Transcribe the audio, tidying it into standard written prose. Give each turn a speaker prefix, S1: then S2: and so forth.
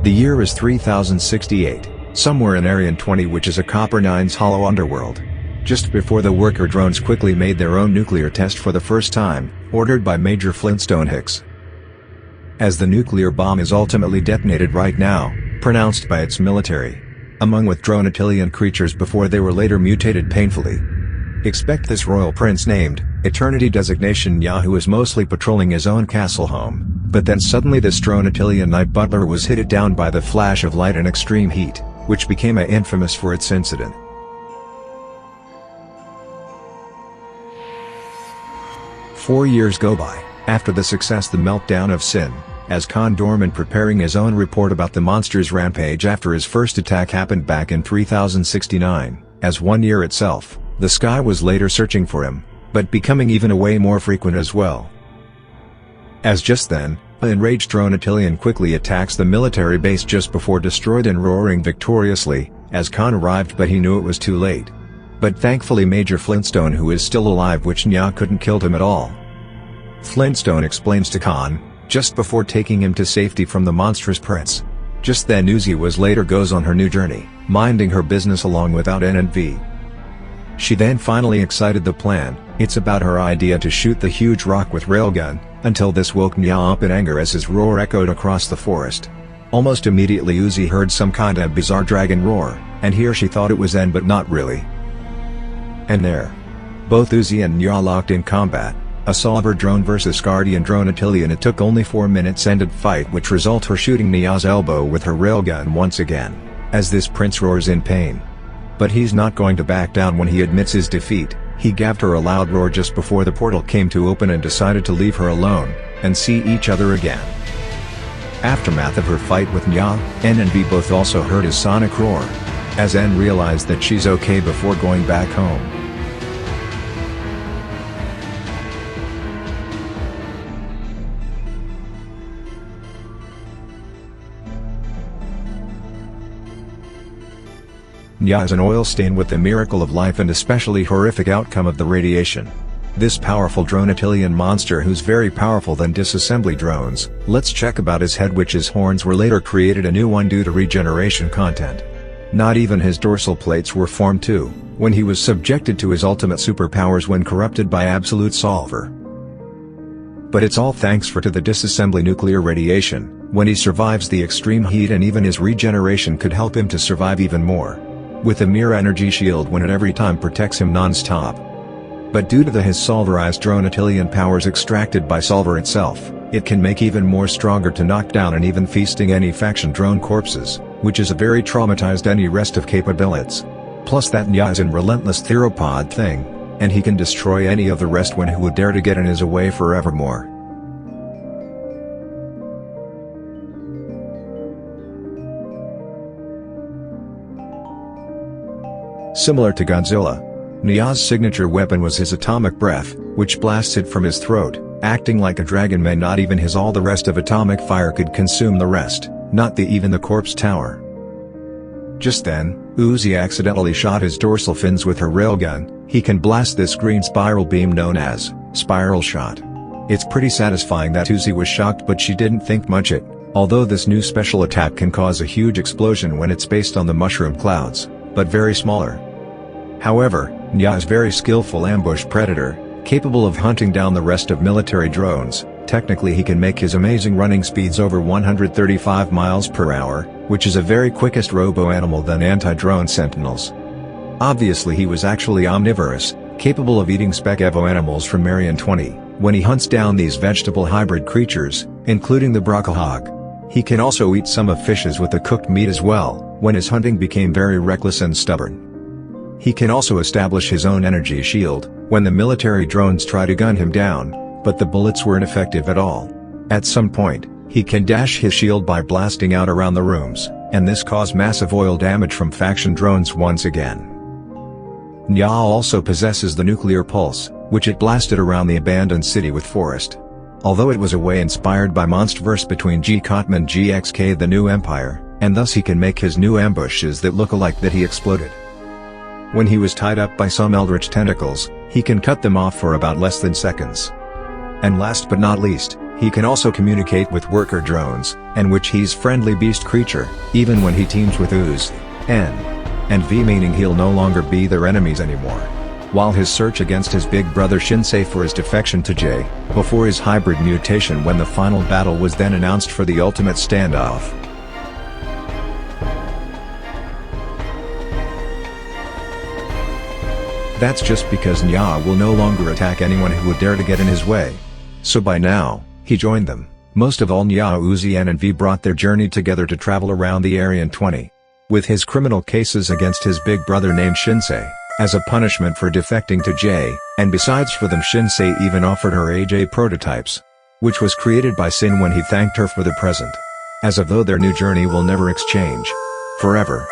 S1: The year is 3068, somewhere in Area 20, which is a Copper 9's hollow underworld. Just before the worker drones quickly made their own nuclear test for the first time, ordered by Major Flintstone Hicks. As the nuclear bomb is ultimately detonated right now, pronounced by its military. Among with Dronetilian creatures before they were later mutated painfully. Expect this royal prince named Eternity Designation Nya, who is mostly patrolling his own castle home, but then suddenly this Dronetilian night butler was hit down by the flash of light and extreme heat, which became infamous for its incident. Four years go by, after the success The Meltdown of Sin, as Condorman preparing his own report about the monster's rampage after his first attack happened back in 3069, as 1 year itself, the sky was later searching for him, but becoming even a way more frequent as well. As just then, an enraged Dronetilian quickly attacks the military base just before destroyed and roaring victoriously, as Khan arrived, but he knew it was too late. But thankfully Major Flintstone, who is still alive, which Nya couldn't kill him at all. Flintstone explains to Khan, just before taking him to safety from the monstrous prince. Just then Uzi later goes on her new journey, minding her business along without NV. She then finally excited the plan. It's about her idea to shoot the huge rock with railgun, until this woke Nya up in anger as his roar echoed across the forest. Almost immediately Uzi heard some kinda bizarre dragon roar, and here she thought it was N, but not really. And there. Both Uzi and Nya locked in combat. A solver drone versus Guardian Dronetilian. It took only 4 minutes ended fight, which result her shooting Nya's elbow with her railgun once again, as this prince roars in pain. But he's not going to back down when he admits his defeat. He gave her a loud roar just before the portal came to open and decided to leave her alone, and see each other again. Aftermath of her fight with Nya, N and V both also heard his sonic roar, as N realized that she's okay before going back home. Nya is an oil stain with the miracle of life and especially horrific outcome of the radiation. This powerful Dronetilian monster, who's very powerful than disassembly drones. Let's check about his head, which his horns were later created a new one due to regeneration content. Not even his dorsal plates were formed too, when he was subjected to his ultimate superpowers when corrupted by absolute solver. But it's all thanks to the disassembly nuclear radiation. When he survives the extreme heat, and even his regeneration could help him to survive even more. With a mere energy shield when it every time protects him non-stop. But due to his solverized Dronetilian powers extracted by solver itself, it can make even more stronger to knock down and even feasting any faction drone corpses, which is a very traumatized any rest of capabilities. Plus that Nya is in relentless theropod thing, and he can destroy any of the rest when who would dare to get in his way forevermore. Similar to Godzilla, Nya's signature weapon was his atomic breath, which blasted from his throat, acting like a dragon man. Not even his all the rest of atomic fire could consume the rest, not even the corpse tower. Just then, Uzi accidentally shot his dorsal fins with her railgun. He can blast this green spiral beam known as spiral shot. It's pretty satisfying that Uzi was shocked, but she didn't think much it, although this new special attack can cause a huge explosion when it's based on the mushroom clouds, but very smaller. However, Nya is very skillful ambush predator, capable of hunting down the rest of military drones. Technically he can make his amazing running speeds over 135 miles per hour, which is a very quickest robo-animal than anti-drone sentinels. Obviously he was actually omnivorous, capable of eating spec evo animals from Area 20, when he hunts down these vegetable hybrid creatures, including the broccolhog. He can also eat some of fishes with the cooked meat as well, when his hunting became very reckless and stubborn. He can also establish his own energy shield, when the military drones try to gun him down, but the bullets weren't effective at all. At some point, he can dash his shield by blasting out around the rooms, and this caused massive oil damage from faction drones once again. Nya also possesses the nuclear pulse, which it blasted around the abandoned city with forest. Although it was a way inspired by Monsterverse between G. Cotman GXK the New Empire, and thus he can make his new ambushes that look alike that he exploded. When he was tied up by some eldritch tentacles, he can cut them off for about less than seconds. And last but not least, He can also communicate with worker drones, and which he's friendly beast creature, even when he teams with Uzi N V, meaning he'll no longer be their enemies anymore. While his search against his big brother Shinsei for his defection to J, before his hybrid mutation, when the final battle was then announced for the ultimate standoff. That's just because Nya will no longer attack anyone who would dare to get in his way. So by now, he joined them. Most of all, Nya Uzi N V brought their journey together to travel around the area in 20. With his criminal cases against his big brother named Shinsei, as a punishment for defecting to J, and besides for them Shinsei even offered her AJ prototypes, which was created by Sin when he thanked her for the present. As of though their new journey will never exchange forever.